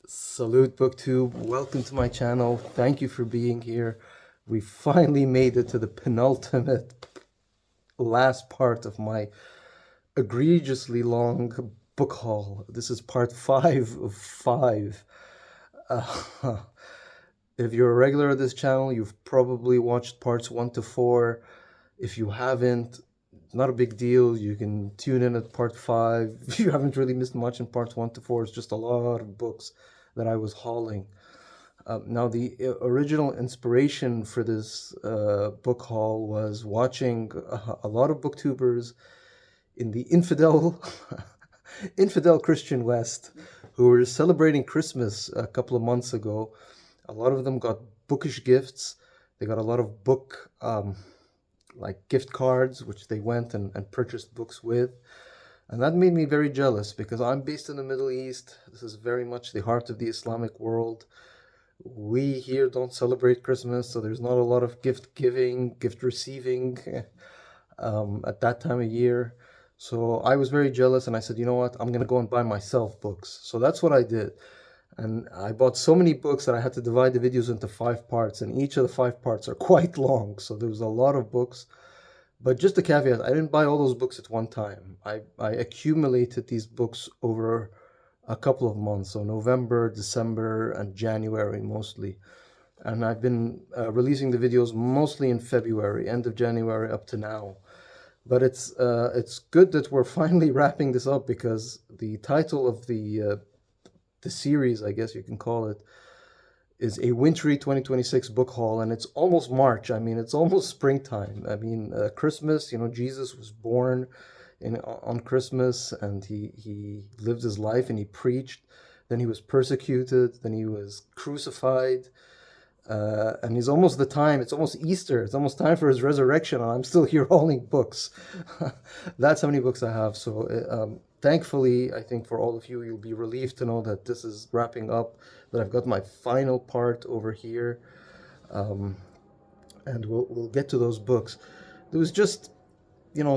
Salute BookTube, welcome to my channel. Thank you for being here. We finally made it to the penultimate last part of my egregiously long book haul. This is part 5 of 5. Uh, if you're a regular of this channel, you've probably watched parts 1 to 4. If you haven't, not a big deal. You can tune in at part 5. You haven't really missed much in parts 1 to 4. It's just a lot of books that I was hauling. Now, the original inspiration for this book haul was watching a lot of booktubers in the infidel Christian West who were celebrating Christmas a couple of months ago. A lot of them got bookish gifts. They got a lot of book like gift cards, which they went and purchased books with. And that made me very jealous because I'm based in the Middle East. This is very much the heart of the Islamic world. We here don't celebrate Christmas, so there's not a lot of gift giving, gift receiving at that time of year. So I was very jealous and I said, you know what, I'm going to go and buy myself books. So that's what I did. And I bought so many books that I had to divide the videos into 5 parts, and each of the 5 parts are quite long. So there was a lot of books. But just a caveat, I didn't buy all those books at one time. I accumulated these books over a couple of months, so November, December, and January mostly. And I've been releasing the videos mostly in February, end of January up to now. But it's good that we're finally wrapping this up, because the title of the series, I guess you can call it, is a Wintery 2026 book haul, and it's almost March. I mean, it's almost springtime. I mean, Christmas, Jesus was born on Christmas, and he lived his life and he preached. Then he was persecuted, then he was crucified, and it's almost Easter. It's almost time for his resurrection, and I'm still here hauling books. That's how many books I have. So thankfully, I think for all of you, you'll be relieved to know that this is wrapping up, that I've got my final part over here, and we'll get to those books. There was just,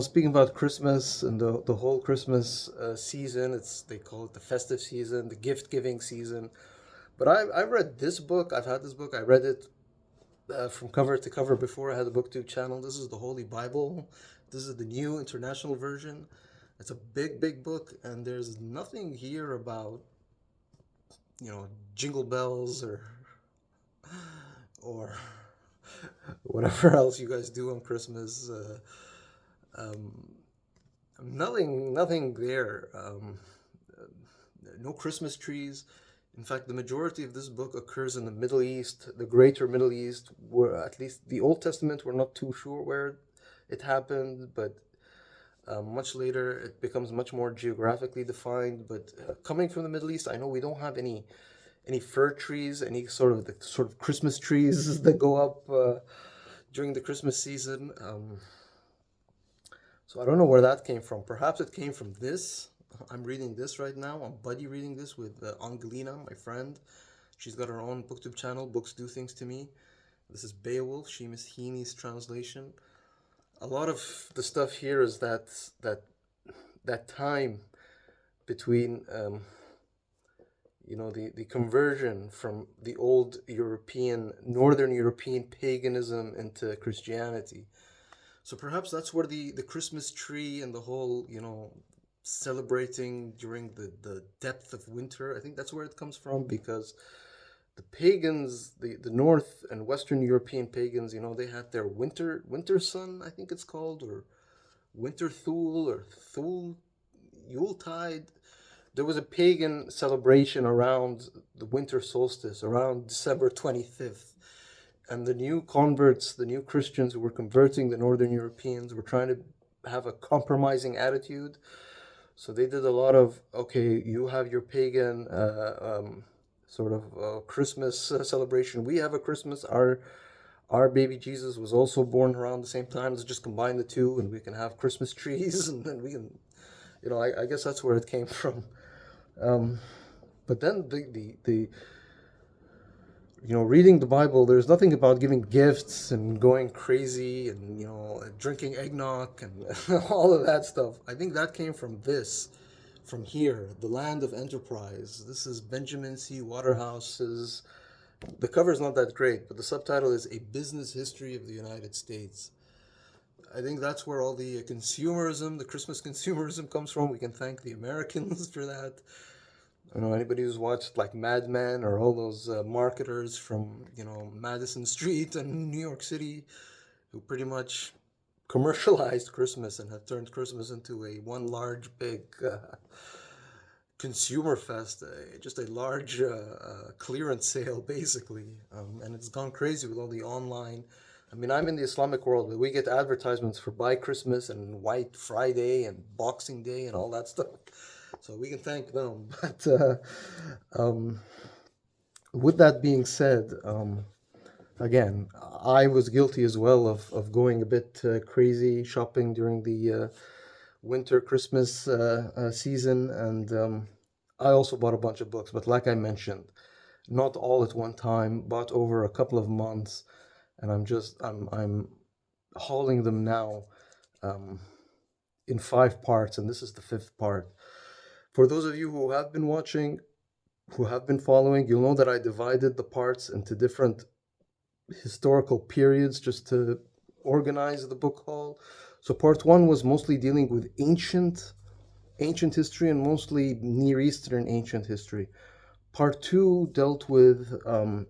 speaking about Christmas and the whole Christmas season, they call it the festive season, the gift-giving season. But I read this book. I've had this book. I read it from cover to cover before I had the BookTube channel. This is the Holy Bible. This is the new international version. It's a big, big book, and there's nothing here about, jingle bells or whatever else you guys do on Christmas. Nothing there. No Christmas trees. In fact, the majority of this book occurs in the Middle East, the greater Middle East, where at least the Old Testament, we're not too sure where it happened, but much later it becomes much more geographically defined. But coming from the Middle East, I know we don't have any fir trees, any sort of Christmas trees that go up during the Christmas season. So I don't know where that came from. Perhaps it came from this. I'm reading this right now. I'm buddy reading this with Angelina, my friend. She's got her own BookTube channel, Books Do Things to Me. This is Beowulf, Seamus Heaney's translation. A lot of the stuff here is that time between the conversion from the old Northern European paganism into Christianity. So perhaps that's where the Christmas tree and the whole, celebrating during the depth of winter, I think that's where it comes from, because the pagans, the North and Western European pagans, they had their winter sun, I think it's called, or winter Thule, or Thule Yuletide. There was a pagan celebration around the winter solstice, around December 25th. And the new converts, the new Christians who were converting the Northern Europeans, were trying to have a compromising attitude. So they did a lot of, okay, you have your pagan Christmas celebration. We have a Christmas. Our baby Jesus was also born around the same time. Let's just combine the two, and we can have Christmas trees, and then we can, I guess that's where it came from. But then reading the Bible, there's nothing about giving gifts and going crazy and, drinking eggnog and all of that stuff. I think that came from from here, the land of enterprise. This is Benjamin C. Waterhouse's. The cover is not that great, but the subtitle is A Business History of the United States. I think that's where all the consumerism, the Christmas consumerism comes from. We can thank the Americans for that. I don't know anybody who's watched like Mad Men or all those marketers from, Madison Street and New York City who pretty much commercialized Christmas and have turned Christmas into a one large big consumer fest, just a large clearance sale basically, and it's gone crazy with all the online. I mean, I'm in the Islamic world, but we get advertisements for Buy Christmas and White Friday and Boxing Day and all that stuff. So we can thank them. But um, with that being said, again, I was guilty as well of going a bit crazy shopping during the winter Christmas season, and I also bought a bunch of books. But like I mentioned, not all at one time, but over a couple of months, and I'm hauling them now um, in 5 parts, and this is the fifth part. For those of you who have been watching, who have been following, you'll know that I divided the parts into different historical periods just to organize the book haul. So part one was mostly dealing with ancient history and mostly Near Eastern ancient history. Part two dealt with um,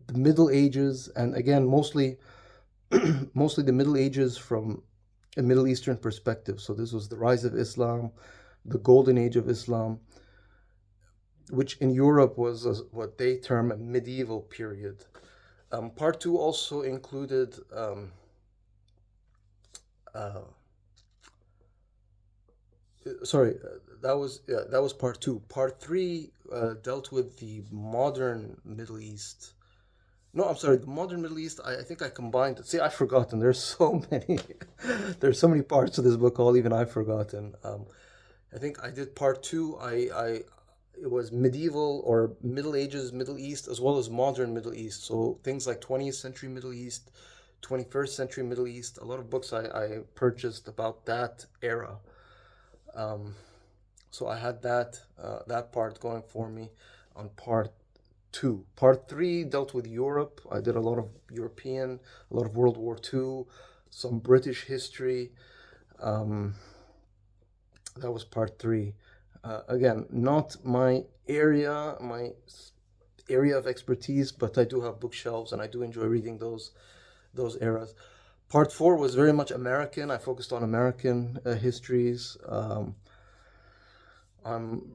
the Middle Ages, and again mostly mostly the Middle Ages from a Middle Eastern perspective. So this was the rise of Islam, the golden age of Islam, which in Europe was what they term a medieval period. Part two also included uh, sorry, that was part two. Part three dealt with the modern Middle East. No, I'm sorry, the modern Middle East. I think I combined it. See, I've forgotten. There's so many. There's so many parts of this book. All even I've forgotten. I think I did part two. It was medieval or Middle Ages Middle East as well as modern Middle East. So things like 20th century Middle East, 21st century Middle East. A lot of books I purchased about that era. Um, so I had that part going for me on part two. Part three dealt with Europe. I did a lot of European, a lot of World War II, some British history. Um, that was part three. Again, not my area of expertise, but I do have bookshelves and I do enjoy reading those eras. Part four was very much American. I focused on American histories. I'm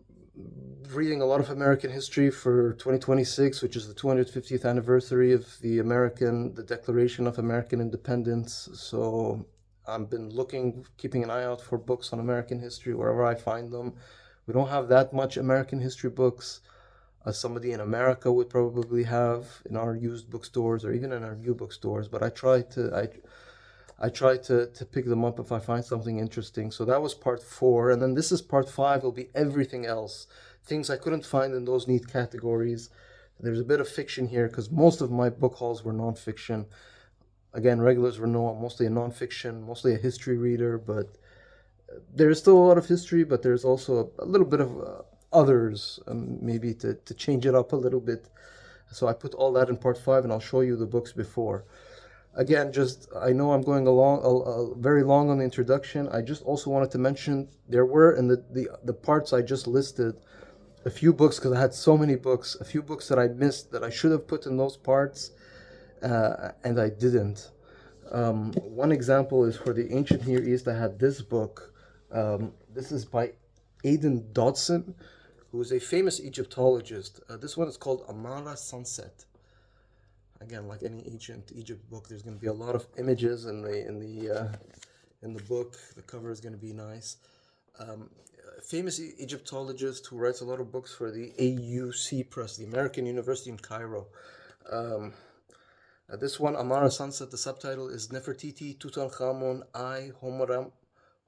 reading a lot of American history for 2026, which is the 250th anniversary of the Declaration of American Independence. So I've been keeping an eye out for books on American history wherever I find them. We don't have that much American history books as somebody in America would probably have in our used bookstores or even in our new bookstores. But I try to pick them up if I find something interesting. So that was part four. And then this is part five, will be everything else. Things I couldn't find in those neat categories. There's a bit of fiction here because most of my book hauls were nonfiction. Again, regulars will know I'm mostly a nonfiction, mostly a history reader, but there's still a lot of history, but there's also a little bit of others, maybe to change it up a little bit. So I put all that in part five, and I'll show you the books before. Again, just I know I'm going along very long on the introduction. I just also wanted to mention there were in the parts I just listed a few books because I had so many books, a few books that I missed that I should have put in those parts, and I didn't. One example is for the ancient Near East. I had this book. This is by Aidan Dodson, who is a famous Egyptologist. This one is called Amara Sunset. Again, like any ancient Egypt book, there's going to be a lot of images in the book. The cover is going to be nice. Famous Egyptologist who writes a lot of books for the AUC Press, the American University in Cairo. Um, this one, Amara Sunset, the subtitle is Nefertiti, Tutankhamun, I,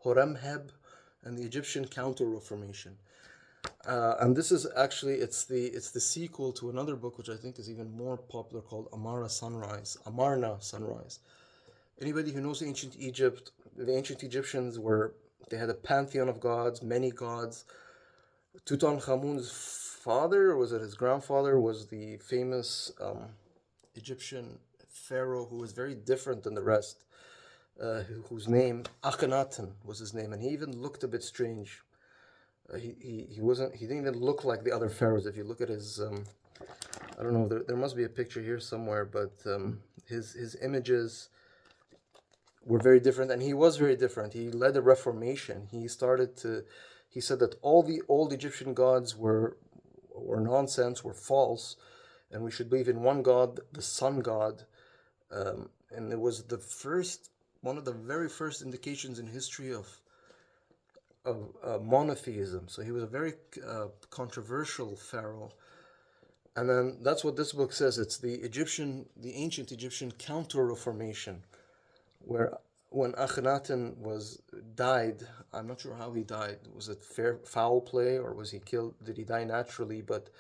Horemheb, and the Egyptian Counter-Reformation. And this is actually it's the sequel to another book which I think is even more popular called Amarna Sunrise. Anybody who knows ancient Egypt, the ancient Egyptians were They had a pantheon of gods, many gods. Tutankhamun's father, or was it his grandfather, was the famous Egyptian pharaoh who was very different than the rest, whose name Akhenaten was his name, and he even looked a bit strange. He wasn't, he didn't even look like the other pharaohs. If you look at his I don't know, there must be a picture here somewhere, but his images were very different, and he was very different. He led a reformation. He said that all the old Egyptian gods were nonsense, were false, and we should believe in one God, the sun god. And it was one of the very first indications in history of monotheism. So he was a very controversial pharaoh. And then that's what this book says. It's the ancient Egyptian counter-reformation, where when Akhenaten died, I'm not sure how he died. Was it foul play, or was he killed? Did he die naturally? But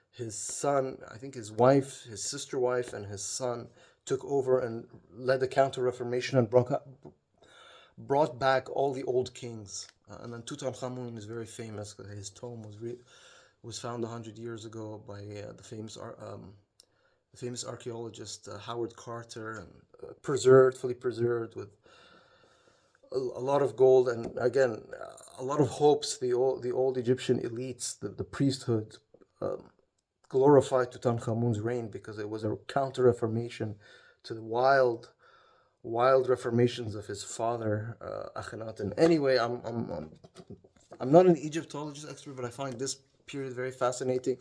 his son, I think his wife, his sister wife, and his son took over and led the counter-reformation and brought back all the old kings. And then Tutankhamun is very famous because his tomb was found 100 years ago by the famous archaeologist Howard Carter, and fully preserved with a lot of gold, and again a lot of hopes. The old Egyptian elites, the priesthood, glorified Tutankhamun's reign because it was a counter-reformation to the wild reformations of his father, Akhenaten. Anyway, I'm not an Egyptologist expert, but I find this period very fascinating.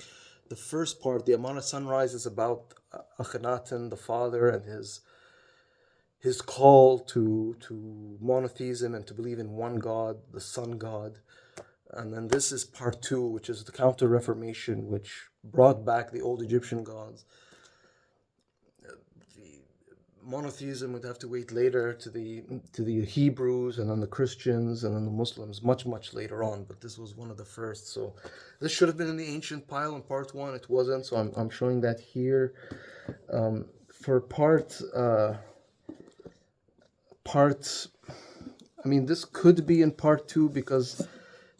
The first part, the Amana Sunrise, is about Akhenaten, the father, and his call to monotheism and to believe in one God, the sun god. And then this is part two, which is the counter-reformation, which brought back the old Egyptian gods. The monotheism would have to wait later to the Hebrews, and then the Christians, and then the Muslims, much later on. But this was one of the first. So this should have been in the ancient pile in part one. It wasn't, so I'm showing that here. For part, I mean, this could be in part two, because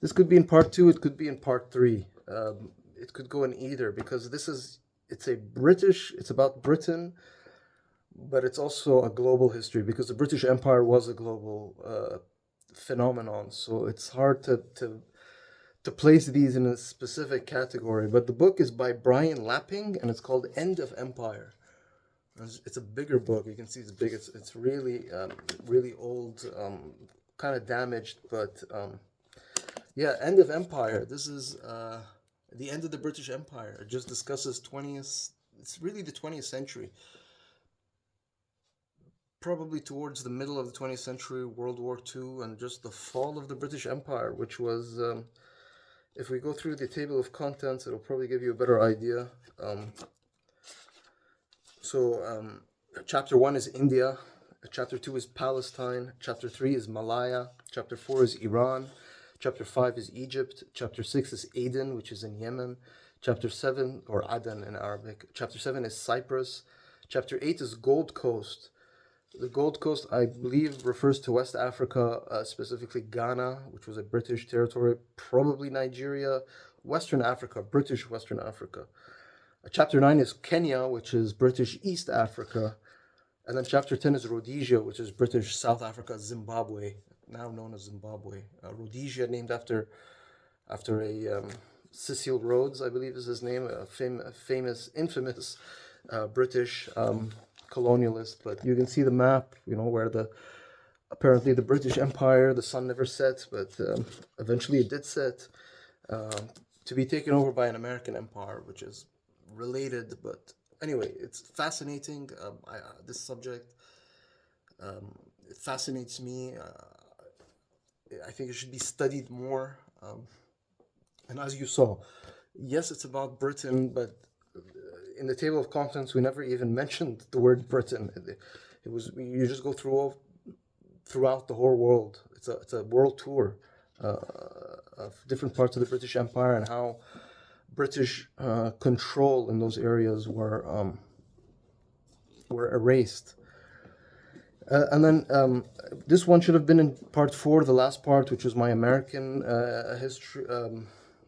this could be in part two, it could be in part three. It could go in either, because it's about Britain, but it's also a global history, because the British Empire was a global phenomenon. So it's hard to place these in a specific category. But the book is by Brian Lapping, and it's called End of Empire. It's a bigger book. You can see it's big. It's really really old, kind of damaged, but yeah, End of Empire. This is the end of the British Empire. It just discusses 20th. It's really the 20th century. Probably towards the middle of the 20th century, World War II, and just the fall of the British Empire, which was, if we go through the table of contents, it'll probably give you a better idea. Chapter 1 is India, Chapter 2 is Palestine, Chapter 3 is Malaya, Chapter 4 is Iran, Chapter 5 is Egypt, Chapter 6 is Aden, which is in Yemen, Chapter 7, or Aden in Arabic, Chapter 7 is Cyprus, Chapter 8 is Gold Coast. The Gold Coast, I believe, refers to West Africa, specifically Ghana, which was a British territory, probably Nigeria, Western Africa, British Western Africa. Chapter 9 is Kenya, which is British East Africa. And then Chapter 10 is Rhodesia, which is British South Africa, Zimbabwe, now known as Zimbabwe. Rhodesia, named after a Cecil Rhodes, I believe is his name, a infamous British colonialist. But you can see the map, where apparently the British Empire, the sun never set, but eventually it did set, to be taken over by an American empire, which is related. But anyway, it's fascinating. This subject, it fascinates me. I think it should be studied more. And as you saw, yes, it's about Britain, but in the table of contents, we never even mentioned the word Britain. It was, you just go throughout the whole world. It's a world tour of different parts of the British Empire, and how British control in those areas were erased. And then this one should have been in part four, the last part, which was my American history,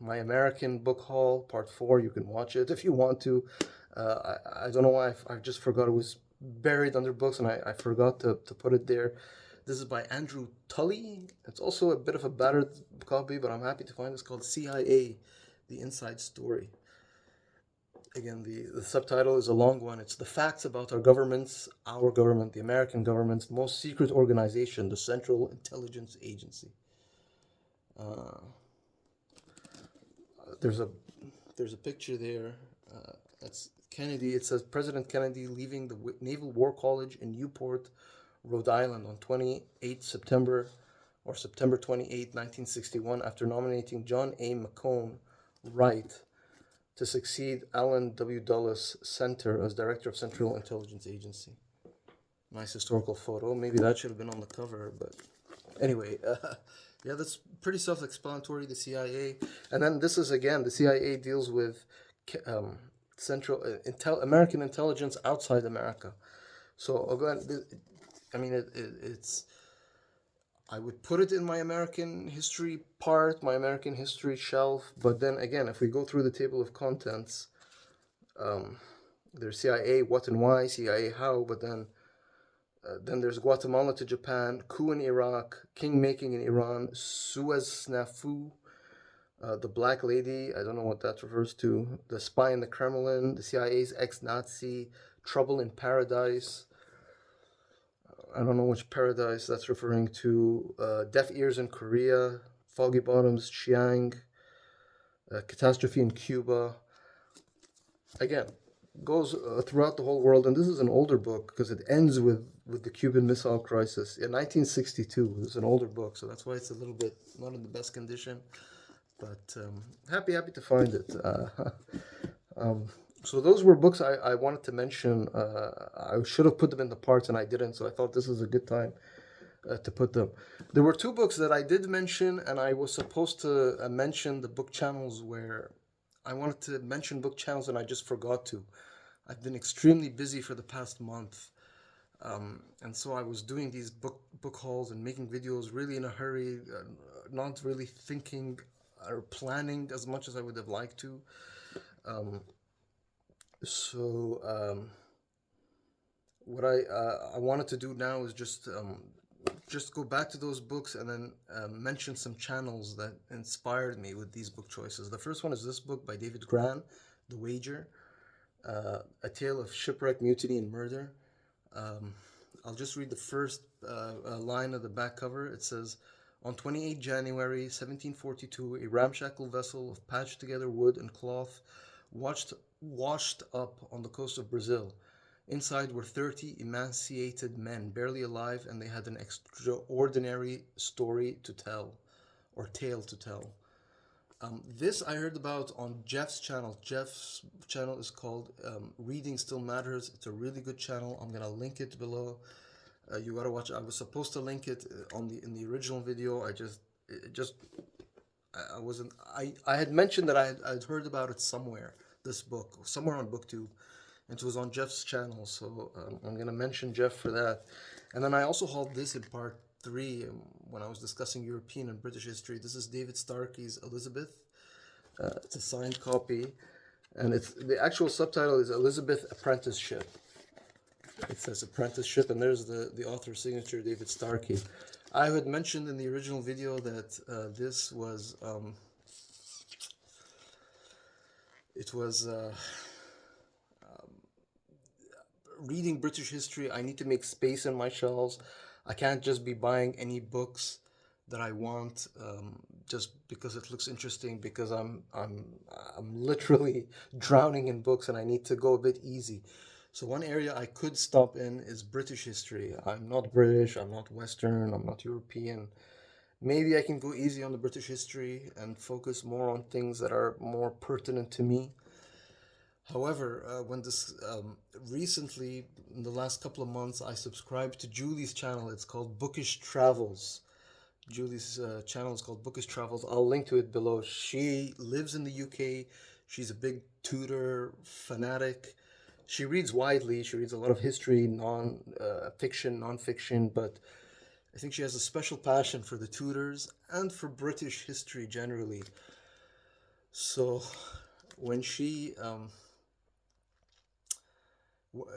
my American book haul, part four. You can watch it if you want to. I don't know why I just forgot it was buried under books, and I forgot to put it there. This is by Andrew Tully. It's also a bit of a battered copy, but I'm happy to find it's called CIA, The Inside Story. Again, the subtitle is a long one. It's the facts about our government, the American government's most secret organization, the Central Intelligence Agency. Uh, there's a there's a picture there. That's Kennedy. It says President Kennedy leaving the Naval War College in Newport, Rhode Island on 28 September or September 28, 1961, after nominating John A. McCone Wright to succeed Alan W. Dulles Center as Director of Central Intelligence Agency. Nice historical photo. Maybe that should have been on the cover, but anyway, yeah, that's pretty self-explanatory. The CIA, and then this is again the CIA deals with Central American intelligence outside America. So again, I mean, it's I would put it in my American history part, my American history shelf. But then again, if we go through the table of contents, there's CIA, what and why, CIA, how, but then there's Guatemala to Japan, coup in Iraq, king making in Iran, Suez snafu, the Black Lady, I don't know what that refers to, the spy in the Kremlin, the CIA's ex-Nazi, trouble in paradise. I don't know which paradise that's referring to. Deaf ears in Korea, foggy bottoms, Chiang, catastrophe in Cuba. Again, goes throughout the whole world, and this is an older book because it ends with the Cuban Missile Crisis in 1962. It's an older book, so that's why it's a little bit not in the best condition. But happy to find it. So those were books I wanted to mention. I should have put them in the parts and I didn't, so I thought this is a good time to put them. There were two books that I did mention, and I was supposed to mention the book channels where I wanted to mention book channels and I just forgot to. I've been extremely busy for the past month, and so I was doing these book hauls and making videos really in a hurry, not really thinking or planning as much as I would have liked to. Um, so what I wanted to do now is just go back to those books and then mention some channels that inspired me with these book choices. The first one is this book by David Gran, The Wager, A Tale of Shipwreck, Mutiny, and Murder. I'll just read the first line of the back cover. It says, on 28 January 1742, a ramshackle vessel of patched together wood and cloth washed up on the coast of Brazil. Inside were 30 emaciated men, barely alive, and they had an extraordinary story to tell, or tale to tell. This I heard about on Jeff's channel. Jeff's channel is called Reading Still Matters. It's a really good channel. I'm gonna link it below. You gotta watch. I was supposed to link it in the original video. I wasn't. I had mentioned that I'd heard about it somewhere. This book somewhere on BookTube. It was on Jeff's channel, so I'm going to mention Jeff for that. And then I also hauled this in part 3 when I was discussing European and British history. This is David Starkey's Elizabeth. It's a signed copy, and the actual subtitle is Elizabeth Apprenticeship. It says Apprenticeship, and there's the author's signature, David Starkey. I had mentioned in the original video that this was reading British history. I need to make space in my shelves. I can't just be buying any books that I want just because it looks interesting. Because I'm literally drowning in books, and I need to go a bit easy. So one area I could stop in is British history. I'm not British. I'm not Western. I'm not European. Maybe I can go easy on the British history and focus more on things that are more pertinent to me. However, when this recently, in the last couple of months, I subscribed to Julie's channel. It's called Bookish Travels. Julie's channel is called Bookish Travels. I'll link to it below. She lives in the UK. She's a big Tudor fanatic. She reads widely. She reads a lot of history, fiction, non-fiction, but I think she has a special passion for the Tudors and for British history generally. So when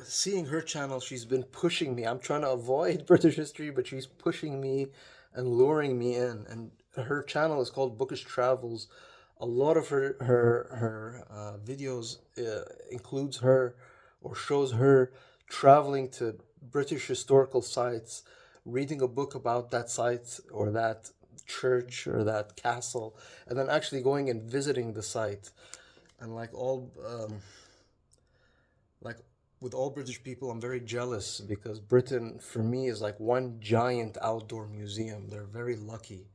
seeing her channel, she's been pushing me. I'm trying to avoid British history, but she's pushing me and luring me in. And her channel is called Bookish Travels. A lot of her videos includes her or shows her traveling to British historical sites, reading a book about that site or that church or that castle, and then actually going and visiting the site. And like with all British people, I'm very jealous because Britain, for me, is like one giant outdoor museum. They're very lucky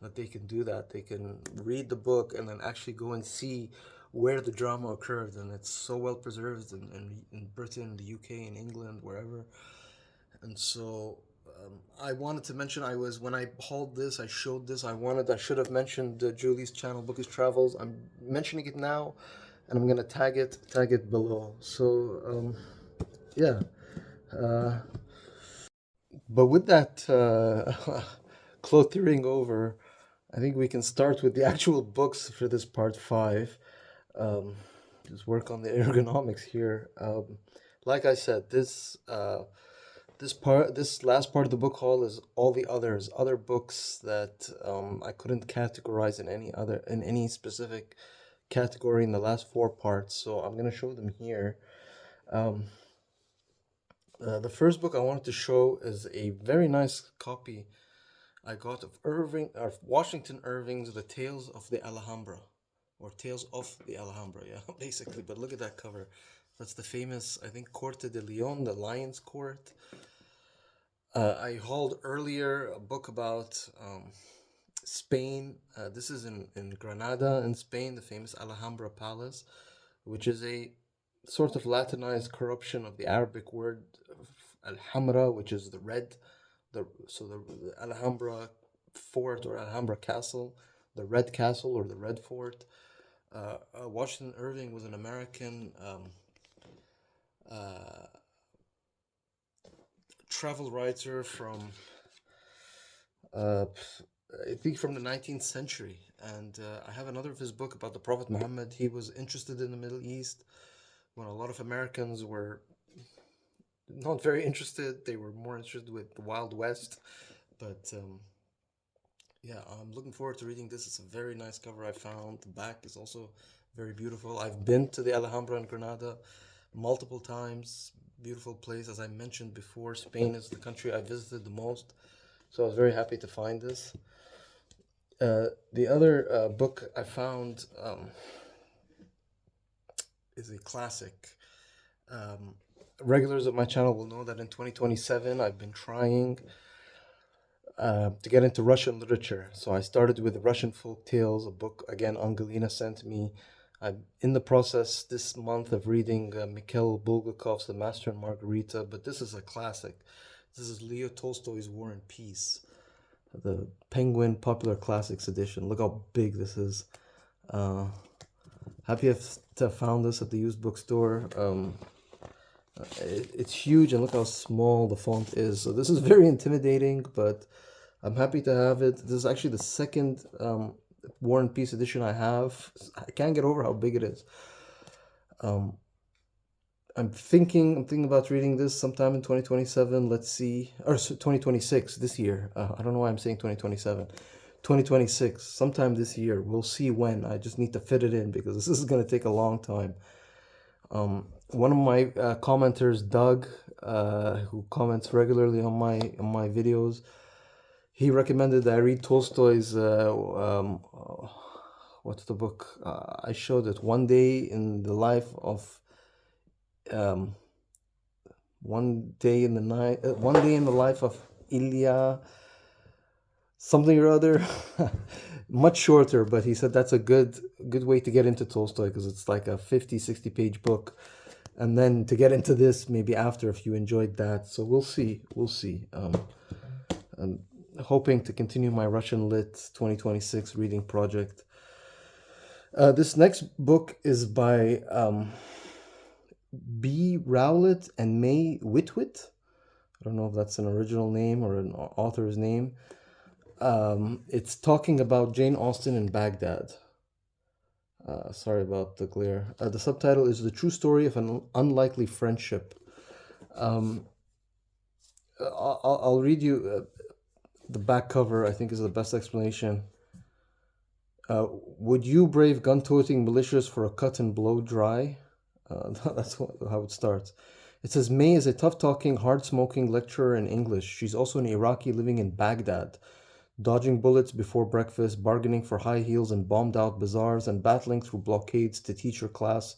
that they can do that. They can read the book and then actually go and see where the drama occurred. And it's so well preserved in Britain, the UK, in England, wherever. And so I wanted to mention when I hauled this, I showed this. I should have mentioned Julie's channel, Bookish Travels. I'm mentioning it now, and I'm gonna tag it below. So yeah. Uh, but with that clothering over, I think we can start with the actual books for this part five. Um, just work on the ergonomics here. Like I said, this last part of the book haul is all the other books that I couldn't categorize in any specific category in the last four parts. So I'm gonna show them here. Um, the first book I wanted to show is a very nice copy I got of Washington Irving's The Tales of the Alhambra, or Tales of the Alhambra, yeah, basically. But look at that cover. That's the famous, I think, Corte de Leon, the Lion's Court. I hauled earlier a book about Spain. This is in Granada in Spain, the famous Alhambra Palace, which is a sort of Latinized corruption of the Arabic word Alhambra, which is the red. The Alhambra Fort or Alhambra Castle, the Red Castle or the Red Fort. Washington Irving was an American uh, travel writer from uh, I think from the 19th century. And I have another of his book about the Prophet Muhammad. He was interested in the Middle East when a lot of Americans were not very interested. They were more interested with the Wild West. But yeah, I'm looking forward to reading this. It's a very nice cover I found. The back is also very beautiful. I've been to the Alhambra in Granada multiple times. Beautiful place. As I mentioned before, Spain is the country I visited the most. So I was very happy to find this. The other book I found is a classic. Um, Regulars of my channel will know that in 2027 I've been trying to get into Russian literature. So I started with Russian folk tales, a book again Angelina sent me. I'm in the process this month of reading Mikhail Bulgakov's The Master and Margarita, but this is a classic. This is Leo Tolstoy's War and Peace, the Penguin Popular Classics edition. Look how big this is. Happy to have found this at the used bookstore. It's huge, and look how small the font is. So this is very intimidating, but I'm happy to have it. This is actually the second War and Peace edition I have. I can't get over how big it is. I'm thinking about reading this sometime in 2027. Let's see, or 2026 this year. I don't know why I'm saying 2027. 2026, sometime this year. We'll see when. I just need to fit it in because this is going to take a long time. One of my commenters, Doug, who comments regularly on my videos, he recommended that I read Tolstoy's what's the book? I showed it. One Day in the Life of um, One Day in the Night. One Day in the Life of Ilya something or other. Much shorter, but he said that's a good way to get into Tolstoy because it's like a 50-60 page book, and then to get into this maybe after if you enjoyed that. So we'll see. I'm hoping to continue my Russian Lit 2026 reading project. This next book is by B. Rowlett and May Whitwit. I don't know if that's an original name or an author's name. It's talking about Jane Austen in Baghdad. Sorry about the glare. The subtitle is The True Story of an Unlikely Friendship. Um, I'll read you the back cover, I think is the best explanation. Would you brave gun-toting militias for a cut and blow dry? That's how it starts. It says May is a tough-talking, hard-smoking lecturer in English. She's also an Iraqi living in Baghdad, dodging bullets before breakfast, bargaining for high heels in bombed-out bazaars, and battling through blockades to teach her class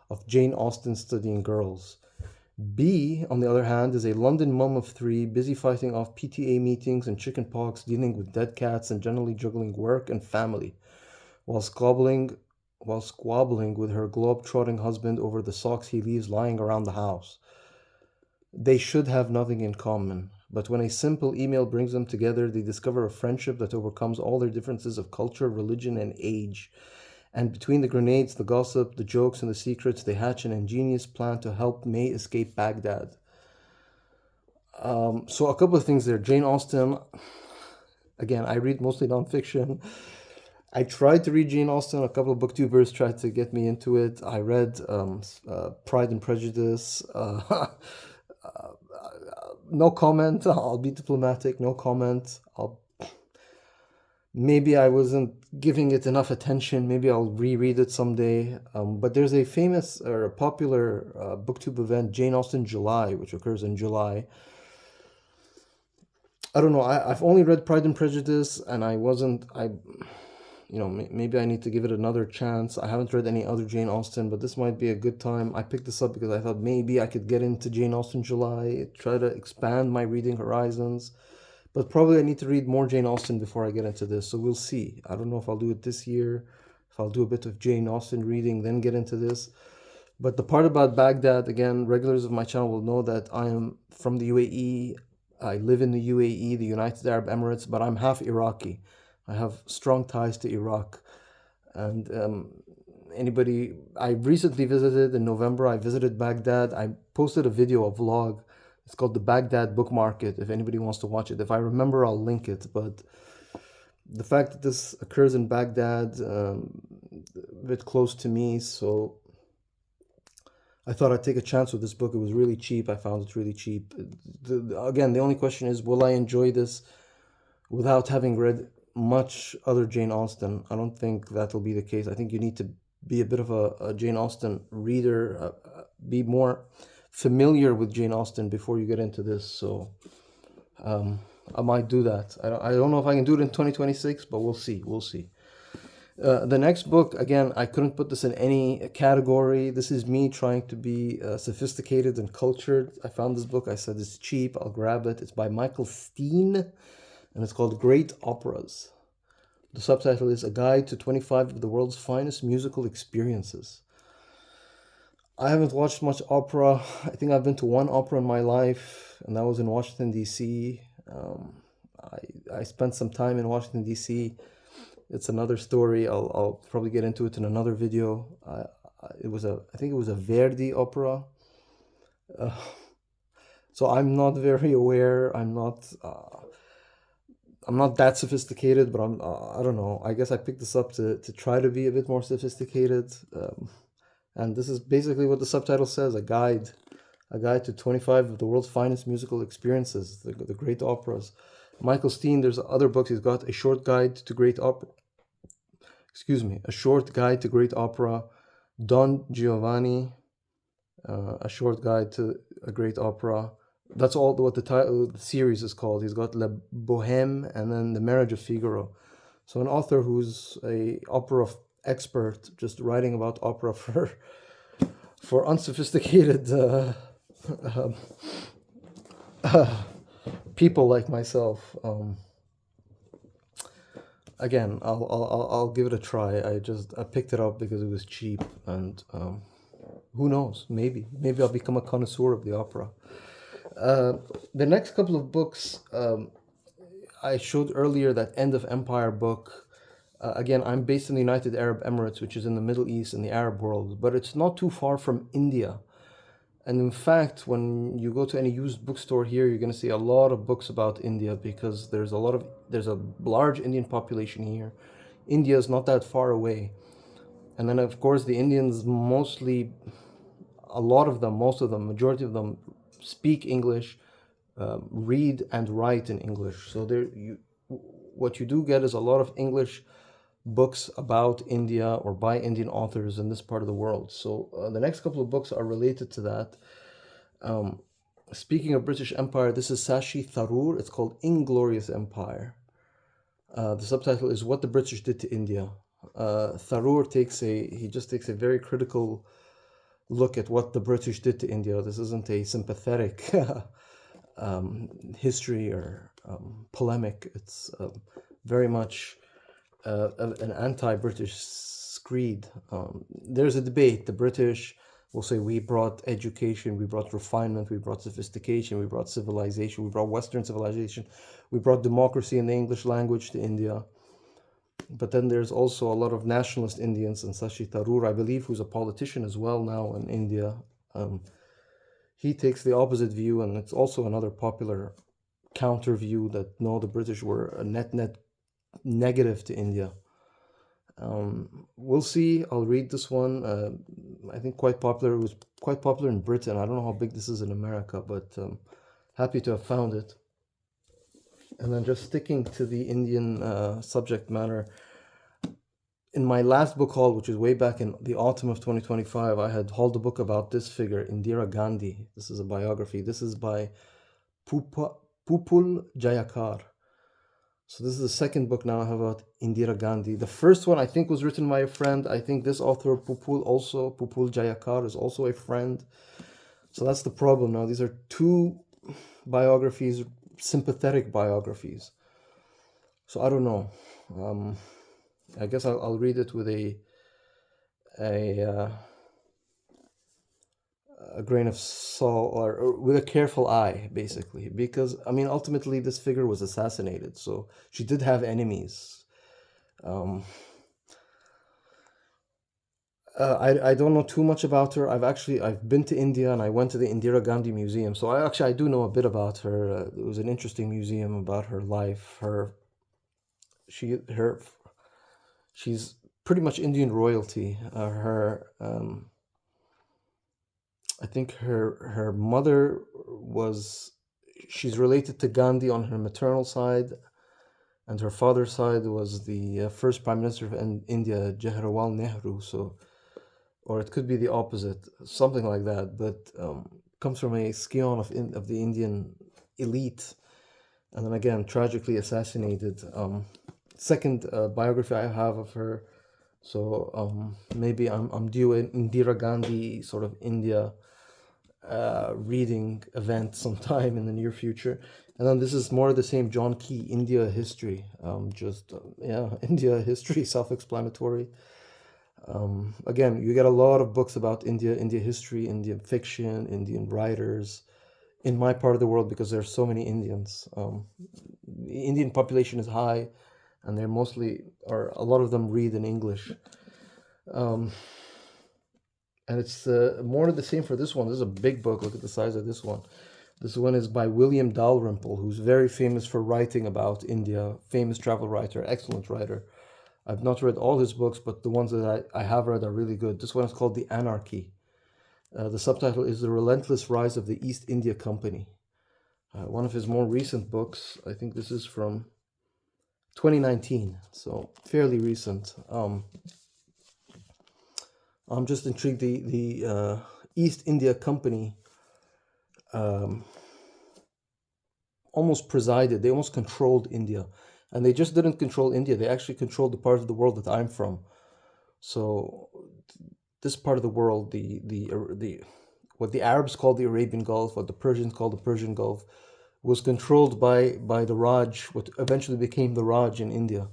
of Jane Austen studying girls. B, on the other hand, is a London mum of three, busy fighting off PTA meetings and chickenpox, dealing with dead cats, and generally juggling work and family, while squabbling with her globe-trotting husband over the socks he leaves lying around the house. They should have nothing in common, but when a simple email brings them together, they discover a friendship that overcomes all their differences of culture, religion, and age. And between the grenades, the gossip, the jokes, and the secrets, they hatch an ingenious plan to help May escape Baghdad. So a couple of things there. Jane Austen, again, I read mostly nonfiction. I tried to read Jane Austen. A couple of booktubers tried to get me into it. I read Pride and Prejudice. No comment. I'll be diplomatic. No comment. Maybe I wasn't giving it enough attention. Maybe I'll reread it someday. But there's a famous or a popular booktube event, Jane Austen July, which occurs in July. I don't know. I've only read Pride and Prejudice, and maybe I need to give it another chance. I haven't read any other Jane Austen, but this might be a good time. I picked this up because I thought maybe I could get into Jane Austen July, try to expand my reading horizons. But probably I need to read more Jane Austen before I get into this, so we'll see. I don't know if I'll do it this year, if I'll do a bit of Jane Austen reading, then get into this. But the part about Baghdad, again, regulars of my channel will know that I am from the UAE. I live in the UAE, the United Arab Emirates, but I'm half Iraqi. I have strong ties to Iraq. And I recently visited in November, I visited Baghdad. I posted a video, a vlog. It's called the Baghdad Book Market, if anybody wants to watch it. If I remember, I'll link it. But the fact that this occurs in Baghdad, a bit close to me, so I thought I'd take a chance with this book. It was really cheap. I found it really cheap. Again, the only question is, will I enjoy this without having read much other Jane Austen? I don't think that'll be the case. I think you need to be a bit of a Jane Austen reader, be more familiar with Jane Austen before you get into this. So I might do that. I don't know if I can do it in 2026, but we'll see. We'll see. The next book, again, I couldn't put this in any category. This is me trying to be sophisticated and cultured. I found this book. I said it's cheap. I'll grab it. It's by Michael Steen, and it's called Great Operas. The subtitle is A Guide to 25 of the World's Finest Musical Experiences. I haven't watched much opera. I think I've been to one opera in my life, and that was in Washington, D.C. I spent some time in Washington, D.C. It's another story. I'll probably get into it in another video. I think it was a Verdi opera. So I'm not very aware. I'm not that sophisticated, but I don't know. I guess I picked this up to try to be a bit more sophisticated. And this is basically what the subtitle says: a guide to 25 of the world's finest musical experiences, the great operas. Michael Steen, there's other books. He's got A Short Guide to Great Opera. A Short Guide to Great Opera. Don Giovanni, A Short Guide to a Great Opera. That's all what the series is called. He's got La Bohème and then The Marriage of Figaro. So an author who's a opera expert, just writing about opera for unsophisticated people like myself. Again, I'll give it a try. I picked it up because it was cheap, and who knows? Maybe I'll become a connoisseur of the opera. The next couple of books, I showed earlier that End of Empire book. Again, I'm based in the United Arab Emirates, which is in the Middle East and the Arab world, but it's not too far from India. And in fact, when you go to any used bookstore here, you're going to see a lot of books about India because there's a large Indian population here. India is not that far away. And then, of course, the Indians mostly, a lot of them, most of them, majority of them speak English, read and write in English. So what you do get is a lot of English books about India or by Indian authors in this part of the world. So the next couple of books are related to that. Speaking of British Empire, this is Sashi Tharoor. It's called Inglorious Empire. The subtitle is What the British Did to India. Tharoor just takes a very critical look at what the British did to India. This isn't a sympathetic history or polemic. It's very much an anti-British screed. There's a debate. The British will say we brought education, we brought refinement, we brought sophistication, we brought civilization, we brought Western civilization, we brought democracy and the English language to India. But then there's also a lot of nationalist Indians, and Sashi Tharoor, I believe, who's a politician as well now in India. He takes the opposite view, and it's also another popular counter view that no, the British were a net negative to India. We'll see. I'll read this one. I think quite popular. It was quite popular in Britain. I don't know how big this is in America, but happy to have found it. And then just sticking to the Indian subject matter, in my last book haul, which is way back in the autumn of 2025, I had hauled a book about this figure, Indira Gandhi. This is a biography. This is by Pupul Jayakar. So this is the second book now I have about Indira Gandhi. The first one I think was written by a friend. I think this author Pupul Jayakar is also a friend. So that's the problem now. These are two biographies, sympathetic biographies. So I don't know. I guess I'll read it with a grain of salt or with a careful eye, basically, because I mean, ultimately, this figure was assassinated, so she did have enemies. I don't know too much about her. I've been to India and I went to the Indira Gandhi Museum, so I do know a bit about her. It was an interesting museum about her life. She's pretty much Indian royalty. I think her mother she's related to Gandhi on her maternal side, and her father's side was the first prime minister of India, Jawaharlal Nehru. So, or it could be the opposite, something like that. But comes from a scion of the Indian elite, and then again tragically assassinated. Second biography I have of her. So maybe I'm due an Indira Gandhi sort of India reading event sometime in the near future. And then this is more of the same, John Key, India History. India History, self-explanatory. Again, you get a lot of books about India history, Indian fiction, Indian writers in my part of the world because there's so many Indians. The Indian population is high, and a lot of them read in English. And it's more of the same for this one. This is a big book. Look at the size of this one. This one is by William Dalrymple, who's very famous for writing about India, famous travel writer, excellent writer. I've not read all his books, but the ones that I have read are really good. This one is called The Anarchy. The subtitle is The Relentless Rise of the East India Company. One of his more recent books, I think this is from 2019, so fairly recent. I'm just intrigued. The East India Company almost presided, they almost controlled India. And they just didn't control India, they actually controlled the part of the world that I'm from. So this part of the world, what the Arabs call the Arabian Gulf, what the Persians call the Persian Gulf, was controlled by the Raj, what eventually became the Raj in India.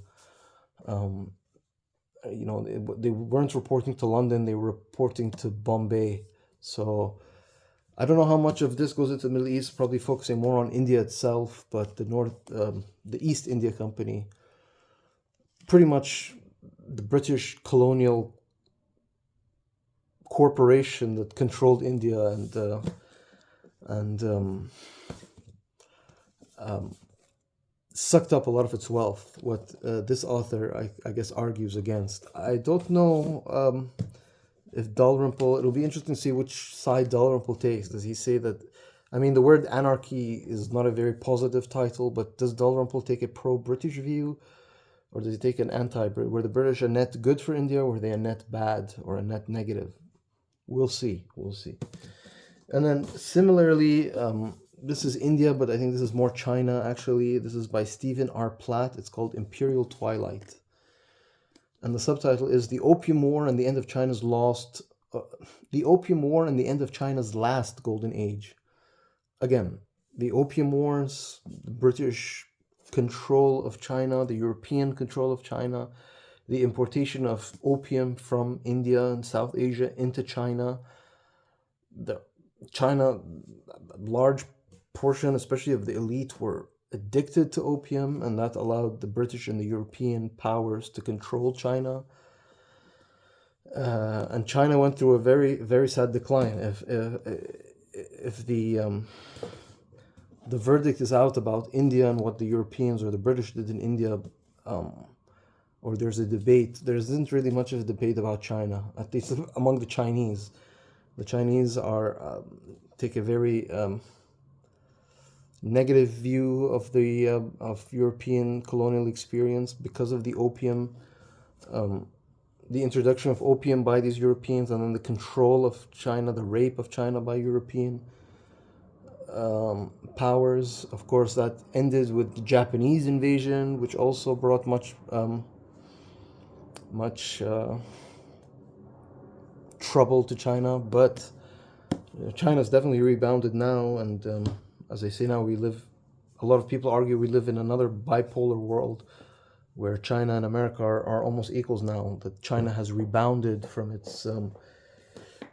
They weren't reporting to London, they were reporting to Bombay. So I don't know how much of this goes into the Middle East, probably focusing more on India itself, but the East India Company, pretty much the British colonial corporation that controlled India and sucked up a lot of its wealth. What this author, I guess, argues against. I don't know if Dalrymple. It'll be interesting to see which side Dalrymple takes. Does he say that? I mean, the word anarchy is not a very positive title, but does Dalrymple take a pro-British view, or does he take an anti-Brit? Were the British a net good for India, or were they a net bad or a net negative? We'll see. We'll see. And then similarly, this is India, but I think this is more China, actually. This is by Stephen R. Platt. It's called Imperial Twilight. And the subtitle is The Opium War and the End of China's Lost... the Opium War and the End of China's Last Golden Age. Again, the Opium Wars, the British control of China, the European control of China, the importation of opium from India and South Asia into China. China, a large portion, especially of the elite, were addicted to opium, and that allowed the British and the European powers to control China. And China went through a very, very sad decline. If the verdict is out about India and what the Europeans or the British did in India, or there's a debate, there isn't really much of a debate about China, at least among the Chinese. The Chinese take a very negative view of the of European colonial experience because of the opium, the introduction of opium by these Europeans, and then the control of China, the rape of China by European powers. Of course, that ended with the Japanese invasion, which also brought much trouble to China. But China's definitely rebounded now, and as I say now, a lot of people argue we live in another bipolar world where China and America are almost equals now, that China has rebounded from its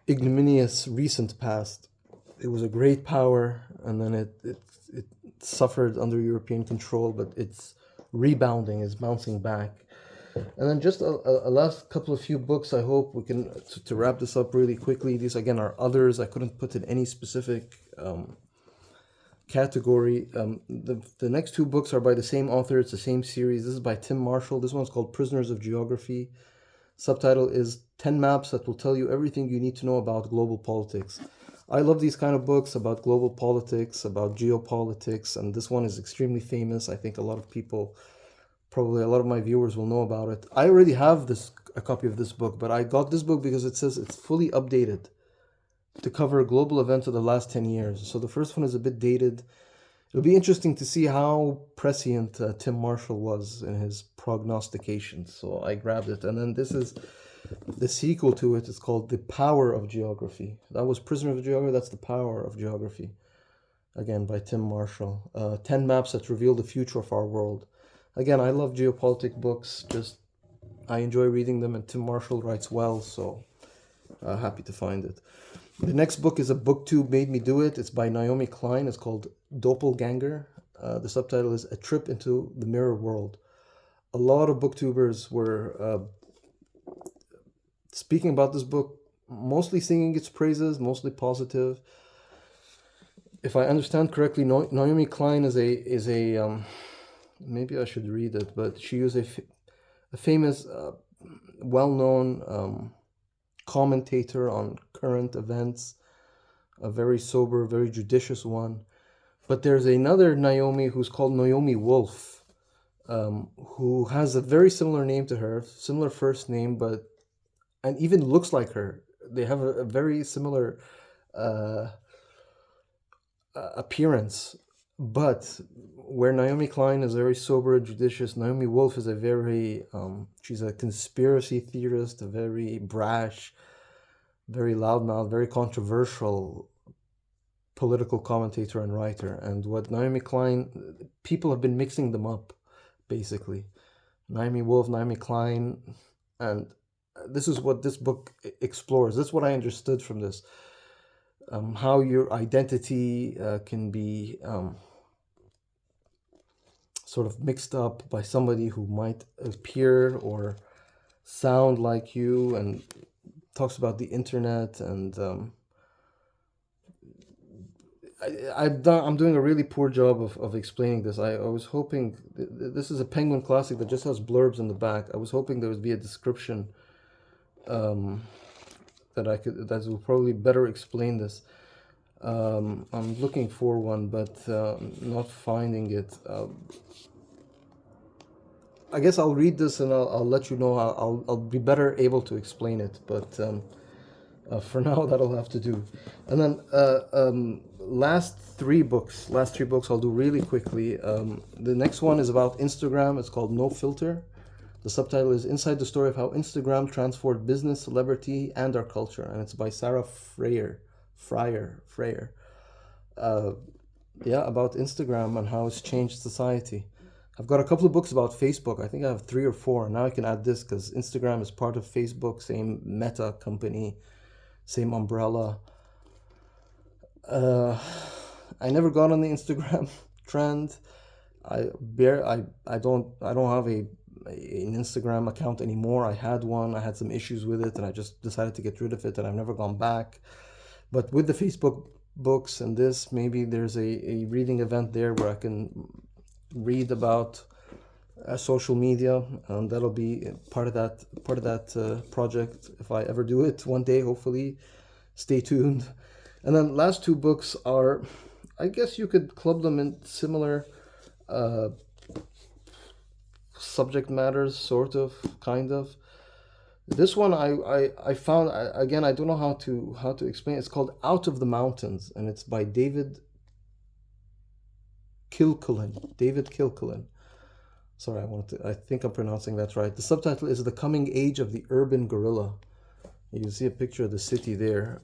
ignominious recent past. It was a great power, and then it suffered under European control, but it's rebounding, it's bouncing back. And then just a last couple of few books, I hope we can, to wrap this up really quickly. These, again, are others. I couldn't put in any specific category. The next two books are by the same author. It's the same series. This is by Tim Marshall. This one's called Prisoners of Geography. Subtitle is 10 Maps That Will Tell You Everything You Need to Know About Global Politics. I love these kind of books about global politics, about geopolitics, and this one is extremely famous. I think a lot of people, probably a lot of my viewers, will know about it. I already have a copy of this book, but I got this book because it says it's fully updated to cover global events of the last 10 years. So the first one is a bit dated. It'll be interesting to see how prescient Tim Marshall was in his prognostications. So I grabbed it. And then this is the sequel to it. It's called The Power of Geography. That was Prisoner of Geography. That's The Power of Geography. Again, by Tim Marshall. 10 Maps That Reveal the Future of Our World. Again, I love geopolitic books. I enjoy reading them, and Tim Marshall writes well, so happy to find it. The next book is a booktube made me do it. It's by Naomi Klein. It's called Doppelganger. The subtitle is A Trip into the Mirror World. A lot of booktubers were speaking about this book, mostly singing its praises, mostly positive. If I understand correctly, Naomi Klein is a maybe I should read it, but she is a famous, well-known commentator on current events, a very sober, very judicious one. But there's another Naomi who's called Naomi Wolf, who has a very similar name to her, similar first name, and even looks like her. They have a very similar appearance. But where Naomi Klein is very sober and judicious, Naomi Wolf is she's a conspiracy theorist, a very brash, very loudmouth, very controversial political commentator and writer. And what Naomi Klein, people have been mixing them up, basically. Naomi Wolf, Naomi Klein, and this is what this book explores. This is what I understood from this. How your identity can be sort of mixed up by somebody who might appear or sound like you, and talks about the internet, and I'm doing a really poor job of explaining this. I was hoping this is a Penguin Classic that just has blurbs in the back. I was hoping there would be a description um, that will probably better explain this. I'm looking for one, but not finding it. I guess I'll read this and I'll let you know. I'll be better able to explain it, but for now that'll have to do. And then last three books I'll do really quickly. The next one is about Instagram. It's called No Filter. The subtitle is Inside the Story of How Instagram Transformed Business, Celebrity, and Our Culture, and it's by Sarah Fryer. Uh, yeah, about Instagram and how it's changed society. I've got a couple of books about Facebook. I think I have three or four. Now I can add this because Instagram is part of Facebook, same Meta company, same umbrella. I never got on the Instagram trend. I don't have an Instagram account anymore. I had one. I had some issues with it, and I just decided to get rid of it, and I've never gone back. But with the Facebook books and this, maybe there's a reading event there where I can read about social media, and that'll be part of that project if I ever do it one day. Hopefully, stay tuned. And then last two books are, I guess you could club them in similar uh, subject matters, sort of, kind of. This one I found again. I don't know how to explain. It's called Out of the Mountains, and it's by David Kilcullen. Sorry, I think I'm pronouncing that right. The subtitle is The Coming Age of the Urban Gorilla. You can see a picture of the city there.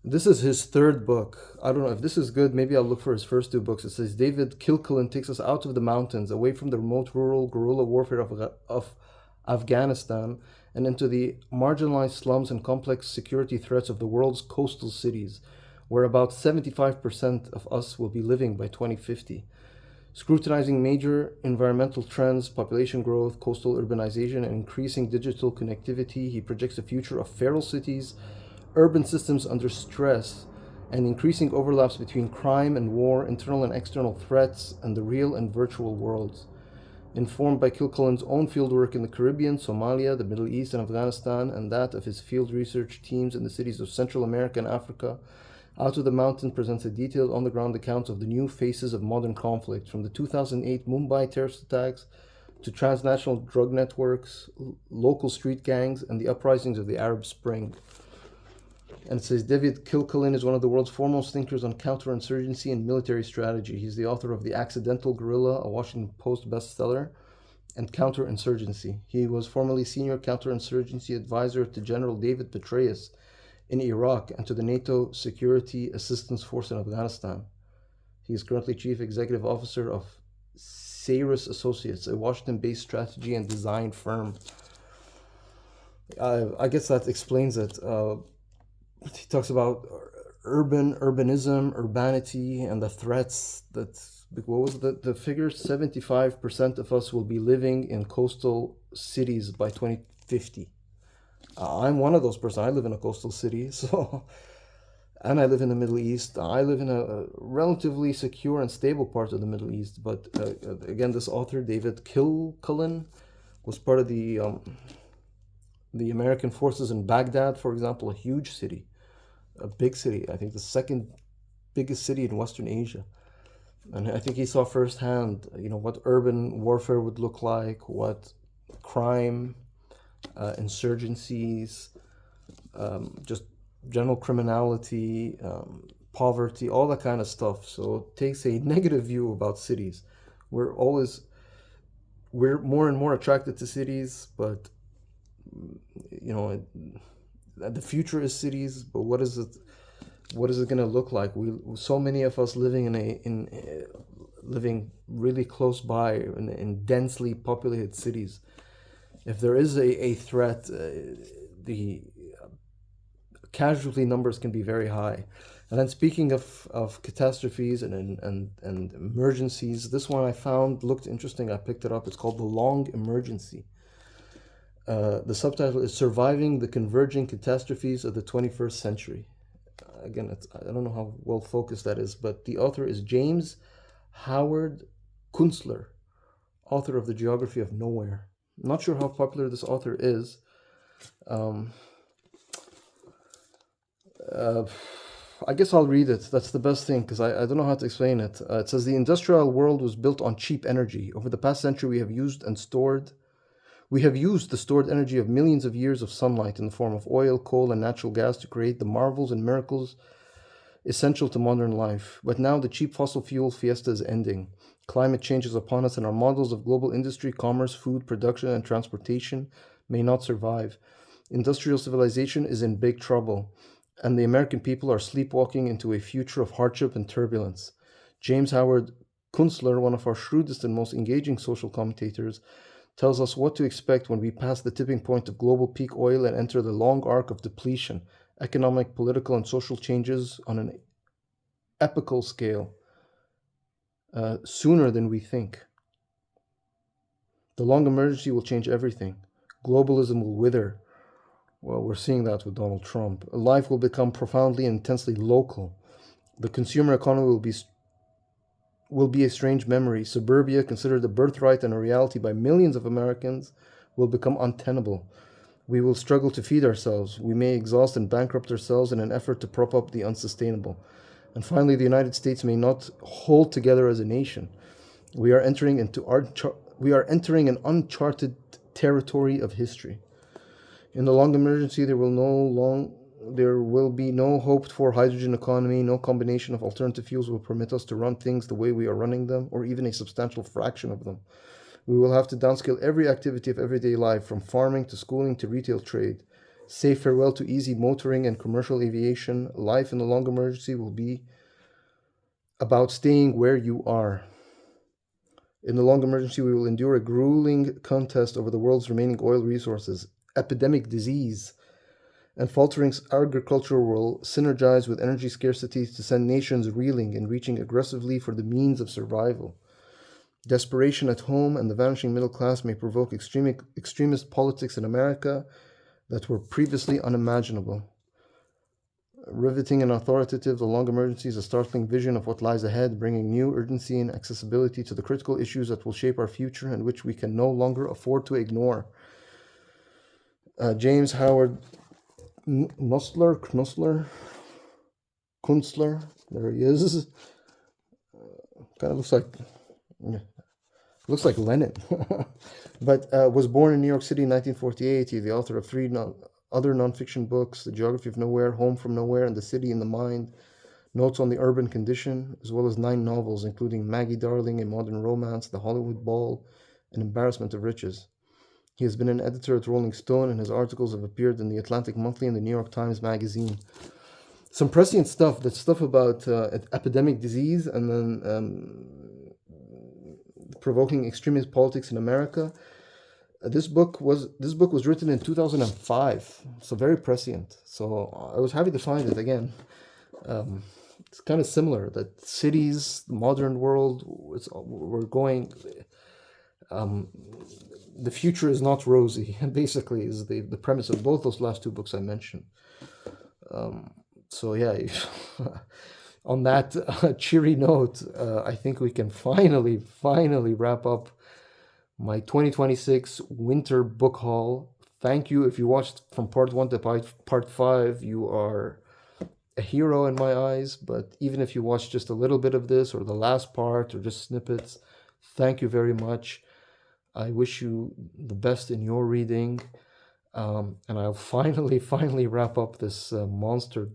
This is his third book. I don't know if this is good. Maybe I'll look for his first two books. It says David Kilcullen takes us out of the mountains, away from the remote rural guerrilla warfare of Afghanistan, and into the marginalized slums and complex security threats of the world's coastal cities, where about 75% of us will be living by 2050. Scrutinizing major environmental trends, population growth, coastal urbanization, and increasing digital connectivity, he projects a future of feral cities, urban systems under stress, and increasing overlaps between crime and war, internal and external threats, and the real and virtual worlds. Informed by Kilcullen's own fieldwork in the Caribbean, Somalia, the Middle East, and Afghanistan, and that of his field research teams in the cities of Central America and Africa, Out of the Mountain presents a detailed on-the-ground account of the new faces of modern conflict, from the 2008 Mumbai terrorist attacks to transnational drug networks, local street gangs, and the uprisings of the Arab Spring. And it says David Kilcullen is one of the world's foremost thinkers on counterinsurgency and military strategy. He's the author of The Accidental Guerrilla, a Washington Post bestseller, and Counterinsurgency. He was formerly senior counterinsurgency advisor to General David Petraeus in Iraq and to the NATO Security Assistance Force in Afghanistan. He is currently Chief Executive Officer of Saracens Associates, a Washington-based strategy and design firm. I guess that explains it. He talks about urbanism, urbanity, and the threats that, what was the figure? 75% of us will be living in coastal cities by 2050. I'm one of those persons. I live in a coastal city, and I live in the Middle East. I live in a relatively secure and stable part of the Middle East. But again, this author, David Kilcullen, was part of the American forces in Baghdad, for example, a huge city, a big city. I think the second biggest city in Western Asia. And I think he saw firsthand, what urban warfare would look like, what crime, insurgencies, just general criminality, poverty, all that kind of stuff. So it takes a negative view about cities. We're more and more attracted to cities, but the future is cities. But what is it going to look like? So many of us living living really close by in densely populated cities. If there is a threat, the casualty numbers can be very high. And then speaking of catastrophes and emergencies, this one I found looked interesting. I picked it up. It's called The Long Emergency. The subtitle is Surviving the Converging Catastrophes of the 21st Century. Again, I don't know how well focused that is, but the author is James Howard Kunstler, author of The Geography of Nowhere. I'm not sure how popular this author is. Um, uh, I guess I'll read it. That's the best thing because I don't know how to explain it. It says the industrial world was built on cheap energy. Over the past century, we have used the stored energy of millions of years of sunlight in the form of oil, coal, and natural gas to create the marvels and miracles essential to modern life. But now the cheap fossil fuel fiesta is ending. Climate change is upon us, and our models of global industry, commerce, food production, and transportation may not survive. Industrial civilization is in big trouble, and the American people are sleepwalking into a future of hardship and turbulence. James Howard Kunstler, one of our shrewdest and most engaging social commentators, tells us what to expect when we pass the tipping point of global peak oil and enter the long arc of depletion, economic, political, and social changes on an epical scale, sooner than we think. The long emergency will change everything. Globalism will wither. Well, we're seeing that with Donald Trump. Life will become profoundly and intensely local. The consumer economy will be a strange memory. Suburbia, considered a birthright and a reality by millions of Americans, will become untenable. We will struggle to feed ourselves. We may exhaust and bankrupt ourselves in an effort to prop up the unsustainable. And finally, the United States may not hold together as a nation. We are entering an uncharted territory of history. In the long emergency, there will be no hoped for hydrogen economy. No combination of alternative fuels will permit us to run things the way we are running them, or even a substantial fraction of them. We will have to downscale every activity of everyday life, from farming to schooling to retail trade. Say farewell to easy motoring and commercial aviation. Life in the long emergency will be about staying where you are. In the long emergency, we will endure a grueling contest over the world's remaining oil resources. Epidemic disease and faltering agriculture will synergize with energy scarcity to send nations reeling and reaching aggressively for the means of survival. Desperation at home and the vanishing middle class may provoke extremist politics in America that were previously unimaginable. Riveting and authoritative, the long emergency is a startling vision of what lies ahead, bringing new urgency and accessibility to the critical issues that will shape our future and which we can no longer afford to ignore. James Howard Kunstler, there he is. Kind of looks like Lenin, but was born in New York City in 1948. He's the author of three other nonfiction books: The Geography of Nowhere, Home from Nowhere, and The City in the Mind, Notes on the Urban Condition, as well as 9 novels, including Maggie Darling, A Modern Romance, The Hollywood Ball, and Embarrassment of Riches. He has been an editor at Rolling Stone, and his articles have appeared in the Atlantic Monthly and the New York Times Magazine. Some prescient stuff. That's stuff about epidemic disease, and then provoking extremist politics in America. This book was written in 2005, so very prescient. So I was happy to find it again. It's kind of similar that cities, the modern world, we're going. The future is not rosy. Basically, is the premise of both those last 2 books I mentioned. So yeah, on that cheery note, I think we can finally wrap up my 2026 winter book haul. Thank you. If you watched from part 1 to part 5, you are a hero in my eyes. But even if you watched just a little bit of this, or the last part, or just snippets, thank you very much. I wish you the best in your reading. And I'll finally wrap up this monster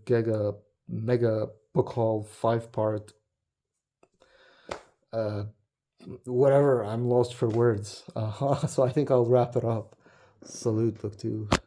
mega book haul 5-part whatever. I'm lost for words. So I think I'll wrap it up. Salute, BookTube.